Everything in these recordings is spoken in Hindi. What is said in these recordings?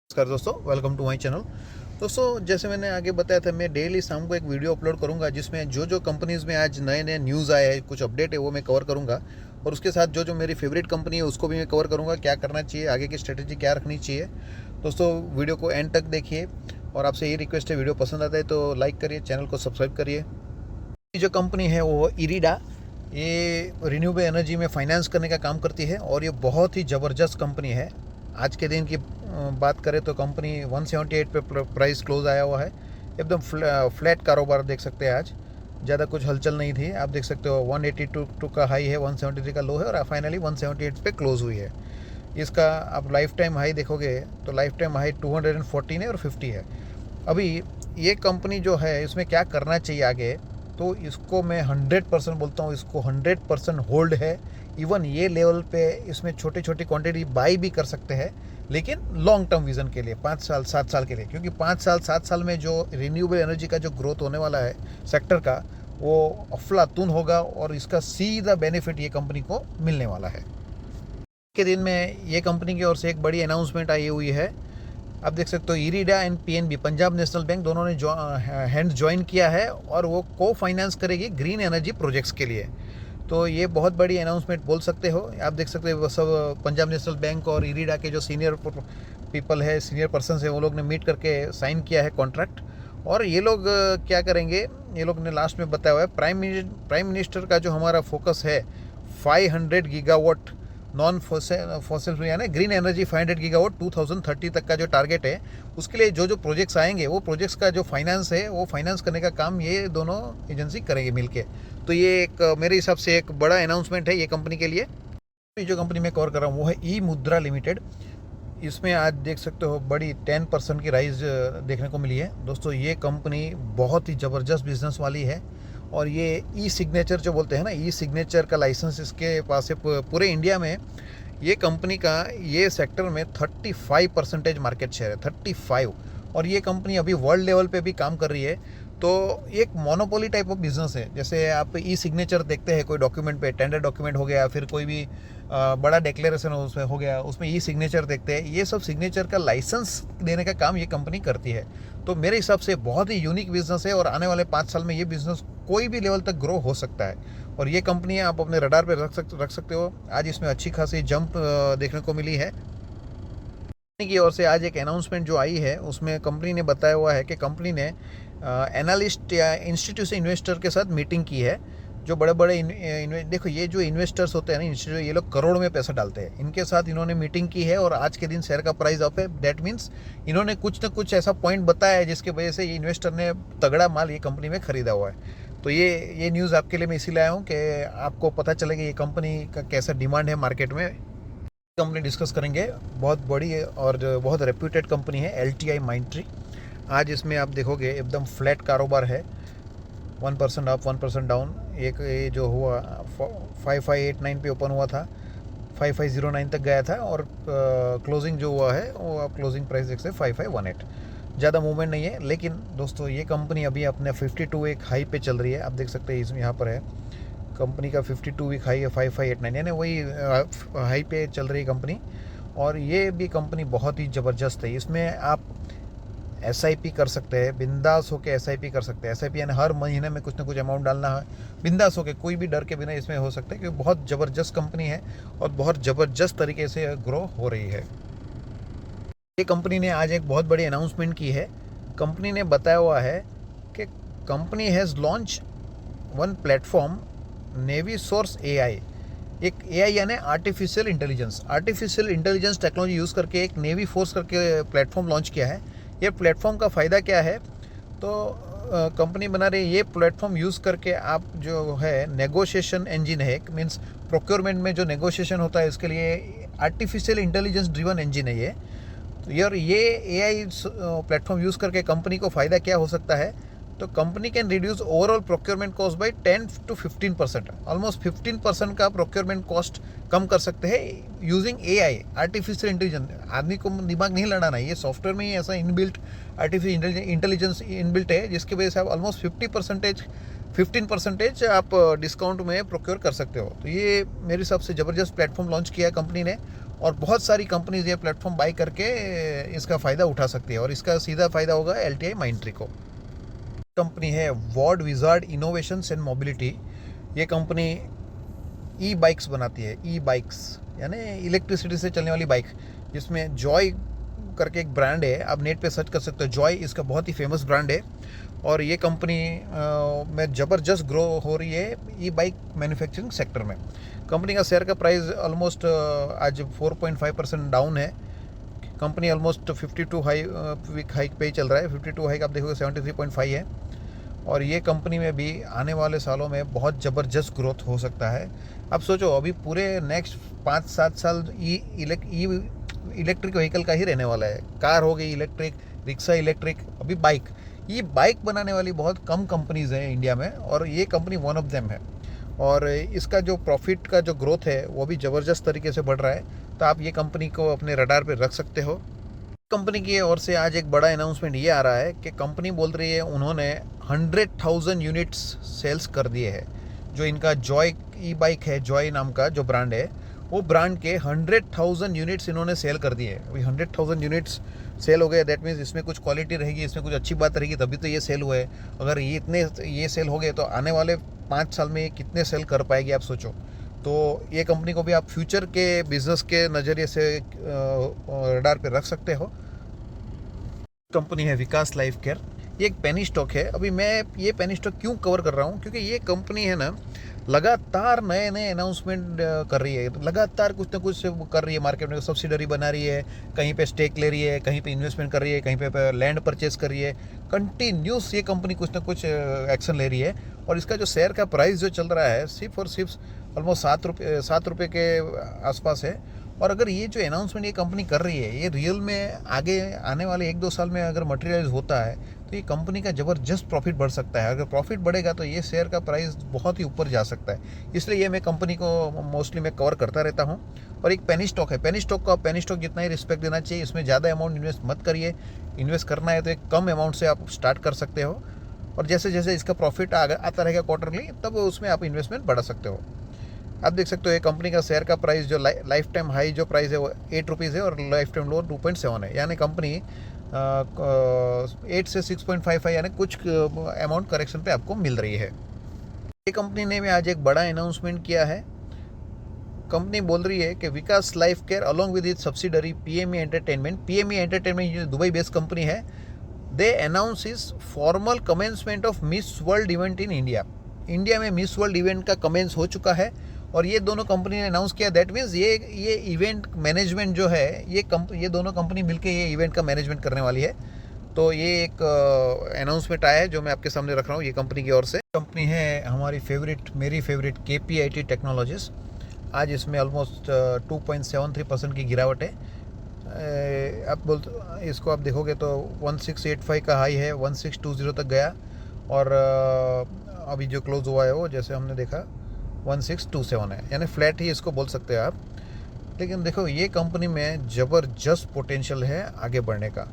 नमस्कार दोस्तों, वेलकम टू माय चैनल। दोस्तों, जैसे मैंने आगे बताया था, मैं डेली शाम को एक वीडियो अपलोड करूंगा जिसमें जो जो कंपनीज़ में आज नए नए न्यूज़ आए हैं, कुछ अपडेट है, वो मैं कवर करूंगा। और उसके साथ जो जो मेरी फेवरेट कंपनी है उसको भी मैं कवर करूंगा, क्या करना चाहिए, आगे की स्ट्रेटेजी क्या रखनी चाहिए। दोस्तों, वीडियो को एंड तक देखिए। और आपसे ये रिक्वेस्ट है, वीडियो पसंद आता है तो लाइक करिए, चैनल को सब्सक्राइब करिए। ये जो कंपनी है वो इरिडा, ये रिन्यूएबल एनर्जी में फाइनेंस करने का काम करती है और ये बहुत ही ज़बरदस्त कंपनी है। आज के दिन की बात करें तो कंपनी 178 पे प्राइस क्लोज आया हुआ है। एकदम फ्लैट कारोबार देख सकते हैं। आज ज़्यादा कुछ हलचल नहीं थी। आप देख सकते हो 182 का हाई है, 173 का लो है और फाइनली 178 पे क्लोज हुई है। इसका आप लाइफ टाइम हाई देखोगे तो लाइफ टाइम हाई 214 है और 50 है। अभी ये कंपनी जो है, इसमें क्या करना चाहिए आगे, तो इसको मैं 100% बोलता हूँ, इसको 100% होल्ड है। इवन ये लेवल पे इसमें छोटी छोटी क्वांटिटी बाई भी कर सकते हैं, लेकिन लॉन्ग टर्म विजन के लिए 5 साल 7 साल के लिए, क्योंकि 5 साल 7 साल में जो रिन्यूएबल एनर्जी का जो ग्रोथ होने वाला है सेक्टर का, वो अफलातून होगा और इसका सीधा बेनिफिट ये कंपनी को मिलने वाला है। के दिन में ये कंपनी की ओर से एक बड़ी अनाउंसमेंट आई हुई है। आप देख सकते हो IREDA and PNB, Punjab national bank, दोनों ने हैंड्स ज्वाइन किया है और वो को फाइनेंस करेगी ग्रीन एनर्जी प्रोजेक्ट्स के लिए। तो ये बहुत बड़ी अनाउंसमेंट बोल सकते हो। आप देख सकते हो सब पंजाब नेशनल बैंक और इरिडा के जो सीनियर पीपल है, सीनियर पर्सन है, वो लोग ने मीट करके साइन किया है कॉन्ट्रैक्ट। और ये लोग क्या करेंगे, ये लोग ने लास्ट में बताया हुआ है, प्राइम मिनिस्टर का जो हमारा फोकस है 500 गीगावाट नॉन फॉसिल यानी ग्रीन एनर्जी 500 गीगावाट 2030 तक का जो टारगेट है, उसके लिए जो जो प्रोजेक्ट्स आएंगे, वो प्रोजेक्ट्स का जो फाइनेंस है, वो फाइनेंस करने का काम ये दोनों एजेंसी करेंगे मिलके। तो ये एक मेरे हिसाब से एक बड़ा अनाउंसमेंट है ये कंपनी के लिए। जो कंपनी मैं कवर कर रहा हूँ वो है ई मुद्रा लिमिटेड। इसमें आज देख सकते हो बड़ी 10% की राइज देखने को मिली है। दोस्तों, ये कंपनी बहुत ही ज़बरदस्त बिजनेस वाली है और ये ई सिग्नेचर जो बोलते हैं ना, ई सिग्नेचर का लाइसेंस इसके पास है पूरे इंडिया में। ये कंपनी का ये सेक्टर में 35% मार्केट शेयर है, 35। और ये कंपनी अभी वर्ल्ड लेवल पे भी काम कर रही है। तो एक मोनोपोली टाइप ऑफ बिजनेस है। जैसे आप ई सिग्नेचर देखते हैं कोई डॉक्यूमेंट पे, टेंडर डॉक्यूमेंट हो गया, फिर कोई भी बड़ा डिक्लेरेशन उसमें हो गया, उसमें ई सिग्नेचर देखते हैं। ये सब सिग्नेचर का लाइसेंस देने का काम ये कंपनी करती है। तो मेरे हिसाब से बहुत ही यूनिक बिजनेस है और आने वाले 5 साल में ये बिजनेस कोई भी लेवल तक ग्रो हो सकता है। और ये कंपनी आप अपने रडार पे रख सकते हो। आज इसमें अच्छी खासी जंप देखने को मिली है। कंपनी की ओर से आज एक अनाउंसमेंट जो आई है, उसमें कंपनी ने बताया हुआ है कि कंपनी ने एनालिस्ट या इंस्टीट्यूशन इन्वेस्टर के साथ मीटिंग की है। जो बड़े बड़े देखो, ये जो इन्वेस्टर्स होते हैं ना, इंस्टीट्यूट, ये लोग करोड़ में पैसा डालते हैं, इनके साथ इन्होंने मीटिंग की है और आज के दिन शेयर का प्राइस अप है। दैट मीन्स इन्होंने कुछ ना कुछ ऐसा पॉइंट बताया है जिसकी वजह से ये इन्वेस्टर ने तगड़ा माल ये कंपनी में खरीदा हुआ है। तो ये न्यूज़ आपके लिए मैं इसीलिए आया हूँ कि आपको पता चले कि ये कंपनी का कैसा डिमांड है मार्केट में। कंपनी डिस्कस करेंगे। बहुत बड़ी है और बहुत रेप्यूटेड कंपनी है LTI माइंट्री। आज इसमें आप देखोगे एकदम फ्लैट कारोबार है, 1% अप 1% डाउन। एक ये जो हुआ 5589 पे ओपन हुआ था, 5509 तक गया था और क्लोजिंग जो हुआ है वो आप क्लोजिंग प्राइस देख सकते 5518। ज़्यादा मूवमेंट नहीं है। लेकिन दोस्तों, ये कंपनी अभी अपने 52 एक हाई पे चल रही है। आप देख सकते हैं इसमें यहाँ पर है कंपनी का 52 वीक हाई है 5589, यानी वही हाई पे चल रही है कंपनी। और ये भी कंपनी बहुत ही ज़बरदस्त है। इसमें आप SIP कर सकते हैं, बिंदास होकर SIP कर सकते हैं। SIP यानी हर महीने में कुछ ना कुछ अमाउंट डालना है, बिंदास होकर, कोई भी डर के बिना इसमें हो सकता है, क्योंकि बहुत ज़बरदस्त कंपनी है और बहुत ज़बरदस्त तरीके से ग्रो हो रही है। ये कंपनी ने आज एक बहुत बड़ी अनाउंसमेंट की है। कंपनी ने बताया हुआ है कि company has launch one platform navy source AI। एक AI यानी आर्टिफिशियल इंटेलिजेंस टेक्नोलॉजी यूज़ करके एक नेवी फोर्स करके प्लेटफॉर्म लॉन्च किया है। ये प्लेटफॉर्म का फ़ायदा क्या है, तो कंपनी बना रही है ये प्लेटफॉर्म यूज़ करके आप जो है नेगोशिएशन इंजन है, मीन्स प्रोक्योरमेंट में जो नेगोशिएशन होता है इसके लिए आर्टिफिशियल इंटेलिजेंस ड्रिवन इंजन है ये। तो यार ये AI प्लेटफॉर्म यूज़ करके कंपनी को फ़ायदा क्या हो सकता है, तो company can reduce overall procurement cost by 10 to 15%। Almost 15% का प्रोक्योरमेंट कॉस्ट कम कर सकते हैं यूजिंग AI, आर्टिफिशियल इंटेलिजेंस। आदमी को दिमाग नहीं लड़ाना है, ये सॉफ्टवेयर में ही ऐसा इनबिल्ट आर्टिफिशियल इंटेलिजेंस इनबिल्ट है, जिसकी वजह से आप ऑलमोस्ट 15% आप डिस्काउंट में प्रोक्योर कर सकते हो। तो ये मेरे हिसाब से ज़बरदस्त प्लेटफॉर्म लॉन्च किया है कंपनी ने और बहुत सारी कंपनीज ये प्लेटफॉर्म बाई करके इसका फ़ायदा उठा सकती है और इसका सीधा फ़ायदा होगा LTI माइंडट्री को। कंपनी है Wardwizard innovations and mobility. ये कंपनी ई बाइक्स बनाती है, ई बाइक्स यानी इलेक्ट्रिसिटी से चलने वाली बाइक, जिसमें जॉय करके एक ब्रांड है, आप नेट पे सर्च कर सकते हो। जॉय इसका बहुत ही फेमस ब्रांड है और ये कंपनी में ज़बरदस्त ग्रो हो रही है ई बाइक मैन्युफैक्चरिंग सेक्टर में। कंपनी का शेयर का प्राइस ऑलमोस्ट आज 4.5% डाउन है। कंपनी ऑलमोस्ट 52 वीक हाइक पे ही चल रहा है। 52 हाइक आप देखोगे 73.5 है और ये कंपनी में भी आने वाले सालों में बहुत ज़बरदस्त ग्रोथ हो सकता है। अब सोचो, अभी पूरे नेक्स्ट 5-7 साल इलेक्ट्रिक व्हीकल का ही रहने वाला है। कार हो गई इलेक्ट्रिक, रिक्शा इलेक्ट्रिक, अभी बाइक। ये बाइक बनाने वाली बहुत कम कंपनीज हैं इंडिया में और ये कंपनी वन ऑफ देम है और इसका जो प्रॉफिट का जो ग्रोथ है वो भी ज़बरदस्त तरीके से बढ़ रहा है। तो आप ये कंपनी को अपने रडार पे रख सकते हो। कंपनी की ओर से आज एक बड़ा अनाउंसमेंट ये आ रहा है कि कंपनी बोल रही है उन्होंने 100,000 यूनिट्स सेल्स कर दिए हैं। जो इनका जॉय ई बाइक है, जॉय नाम का जो ब्रांड है, वो ब्रांड के 100,000 यूनिट्स इन्होंने सेल कर दिए। अभी 100,000 यूनिट्स सेल हो गए, दैट मीन्स इसमें कुछ क्वालिटी रहेगी, इसमें कुछ अच्छी बात रहेगी, तभी तो ये सेल हुए। अगर ये सेल हो गए तो आने वाले 5 साल में कितने सेल कर पाएगी आप सोचो। तो ये कंपनी को भी आप फ्यूचर के बिजनेस के नज़रिए से रडार पे रख सकते हो। कंपनी है विकास लाइफ केयर। ये एक पेनी स्टॉक है। अभी मैं ये पेनी स्टॉक क्यों कवर कर रहा हूँ, क्योंकि ये कंपनी है ना लगातार नए नए अनाउंसमेंट कर रही है, लगातार कुछ ना कुछ कर रही है, मार्केट में सब्सिडरी बना रही है, कहीं पे स्टेक ले रही है, कहीं पे इन्वेस्टमेंट कर रही है, कहीं पे लैंड परचेज कर रही है। कंटिन्यूस ये कंपनी कुछ ना कुछ एक्शन ले रही है और इसका जो शेयर का प्राइस जो चल रहा है सिर्फ और सिर्फ ऑलमोस्ट 7 रुपये के आसपास है। और अगर ये जो अनाउंसमेंट ये कंपनी कर रही है ये रियल में आगे आने वाले 1-2 साल में अगर मटेरियलाइज होता है तो ये कंपनी का ज़बरदस्त प्रॉफिट बढ़ सकता है। अगर प्रॉफिट बढ़ेगा तो ये शेयर का प्राइस बहुत ही ऊपर जा सकता है। इसलिए ये मैं कंपनी को मोस्टली मैं कवर करता रहता हूँ। और एक पेनी स्टॉक है, पेनी स्टॉक को आप पेनी स्टॉक जितना ही रिस्पेक्ट देना चाहिए। इसमें ज़्यादा अमाउंट इन्वेस्ट मत करिए। इन्वेस्ट करना है तो एक कम अमाउंट से आप स्टार्ट कर सकते हो और जैसे जैसे इसका प्रॉफिट आता रहेगा क्वार्टरली, तब उसमें आप इन्वेस्टमेंट बढ़ा सकते हो। आप देख सकते हो ये कंपनी का शेयर का प्राइस जो लाइफ टाइम हाई जो प्राइस है वो 8 रुपीज़ है और लाइफ टाइम लो 2.7 है। यानी कंपनी 8 से 6.55 यानी कुछ अमाउंट करेक्शन पे आपको मिल रही है। ये कंपनी ने भी आज एक बड़ा अनाउंसमेंट किया है। कंपनी बोल रही है कि Vikas life care along with it subsidiary PME entertainment जो दुबई बेस्ड कंपनी है, they announce is formal commencement of miss world event in India में मिस वर्ल्ड इवेंट का कमेंस हो चुका है और ये दोनों कंपनी ने अनाउंस किया। दैट मीन्स ये इवेंट मैनेजमेंट जो है ये दोनों कंपनी मिलकर ये इवेंट का मैनेजमेंट करने वाली है। तो ये एक अनाउंसमेंट आया है जो मैं आपके सामने रख रहा हूँ ये कंपनी की ओर से। कंपनी है हमारी मेरी फेवरेट KPIT टेक्नोलॉजीज। आज इसमें ऑलमोस्ट 2.73% की गिरावट है। इसको आप देखोगे तो 1685 का हाई है, 1620 तक गया और अभी जो क्लोज हुआ है वो जैसे हमने देखा 1627 है, यानी फ्लैट ही इसको बोल सकते हैं आप। लेकिन देखो ये कंपनी में ज़बरदस्त पोटेंशियल है आगे बढ़ने का।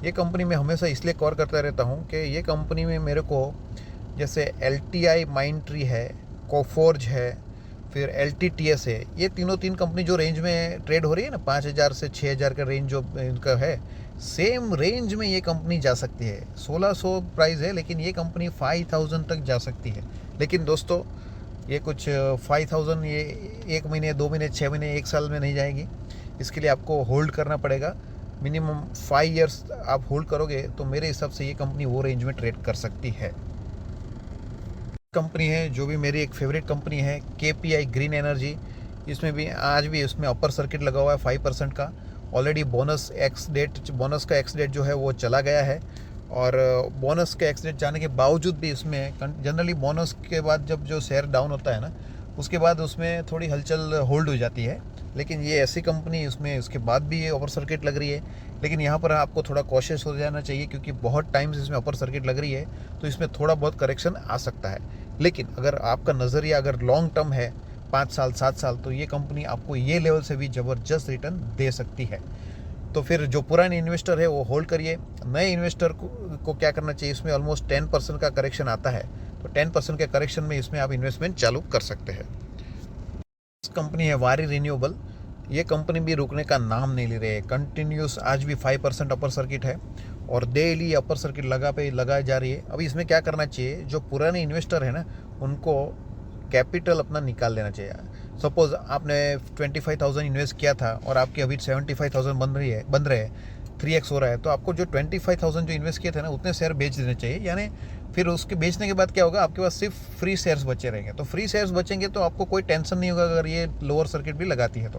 ये कंपनी में हमेशा इसलिए कवर करता रहता हूँ कि ये कंपनी में मेरे को जैसे LTI माइंडट्री है, कोफोर्ज है, फिर LTTS है, ये तीन कंपनी जो रेंज में ट्रेड हो रही है ना 5,000 से 6,000 का रेंज जो इनका है, सेम रेंज में ये कंपनी जा सकती है। 1,600 प्राइस है लेकिन ये कंपनी 5,000 तक जा सकती है। लेकिन दोस्तों ये कुछ 5,000 ये 1 महीने, 2 महीने, 6 महीने, 1 साल में नहीं जाएगी। इसके लिए आपको होल्ड करना पड़ेगा। मिनिमम 5 इयर्स आप होल्ड करोगे तो मेरे हिसाब से ये कंपनी वो रेंज में ट्रेड कर सकती है। कंपनी है जो भी मेरी एक फेवरेट कंपनी है KPI ग्रीन एनर्जी। इसमें भी आज भी इसमें अपर सर्किट लगा हुआ है 5% का। ऑलरेडी बोनस का एक्स डेट जो है वो चला गया है और बोनस के एक्स डेट जाने के बावजूद भी इसमें जनरली बोनस के बाद जब जो शेयर डाउन होता है ना उसके बाद उसमें थोड़ी हलचल होल्ड हो जाती है। लेकिन ये ऐसी कंपनी उसमें उसके बाद भी ये अपर सर्किट लग रही है। लेकिन यहाँ पर आपको थोड़ा कॉशियस हो जाना चाहिए क्योंकि बहुत टाइम से इसमें अपर सर्किट लग रही है तो इसमें थोड़ा बहुत करेक्शन आ सकता है। लेकिन अगर आपका नज़रिया अगर लॉन्ग टर्म है 5 साल 7 साल तो ये कंपनी आपको ये लेवल से भी ज़बरदस्त रिटर्न दे सकती है। तो फिर जो पुराने इन्वेस्टर है वो होल्ड करिए। नए इन्वेस्टर को क्या करना चाहिए, इसमें ऑलमोस्ट 10% का करेक्शन आता है तो 10% के करेक्शन में इसमें आप इन्वेस्टमेंट चालू कर सकते हैं। कंपनी है वारी रिन्यूएबल। ये कंपनी भी रुकने का नाम नहीं ले रही है। कंटिन्यूस आज भी 5% अपर सर्किट है और डेली अपर सर्किट लगाई जा रही है। अभी इसमें क्या करना चाहिए, जो पुराने इन्वेस्टर है ना, उनको कैपिटल अपना निकाल लेना चाहिए। सपोज आपने 25,000 इन्वेस्ट किया था और आपकी अभी 75,000 बन रहे हैं, 3x हो रहा है, तो आपको जो 25,000 जो इन्वेस्ट किए थे ना, उतने शेयर बेच देने चाहिए। यानी फिर उसके बेचने के बाद क्या होगा, आपके पास सिर्फ फ्री शेयर्स बचे रहेंगे। तो फ्री शेयर्स बचेंगे तो आपको कोई टेंशन नहीं होगा अगर ये लोअर सर्किट भी लगाती है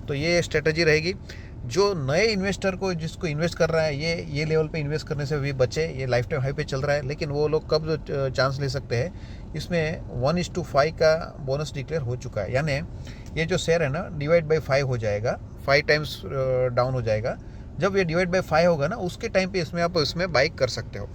तो ये स्ट्रेटजी रहेगी। जो नए इन्वेस्टर को, जिसको इन्वेस्ट कर रहा है, ये लेवल पे इन्वेस्ट करने से भी बचे। ये लाइफ टाइम हाई पे चल रहा है, लेकिन वो लोग कब चांस ले सकते हैं, इसमें 1:5 का बोनस डिक्लेयर हो चुका है। यानी ये जो शेयर है ना, डिवाइड बाई 5 हो जाएगा, 5 टाइम्स डाउन हो जाएगा। जब ये डिवाइड बाई 5 होगा ना, उसके टाइम पे आप इसमें बाई कर सकते हो।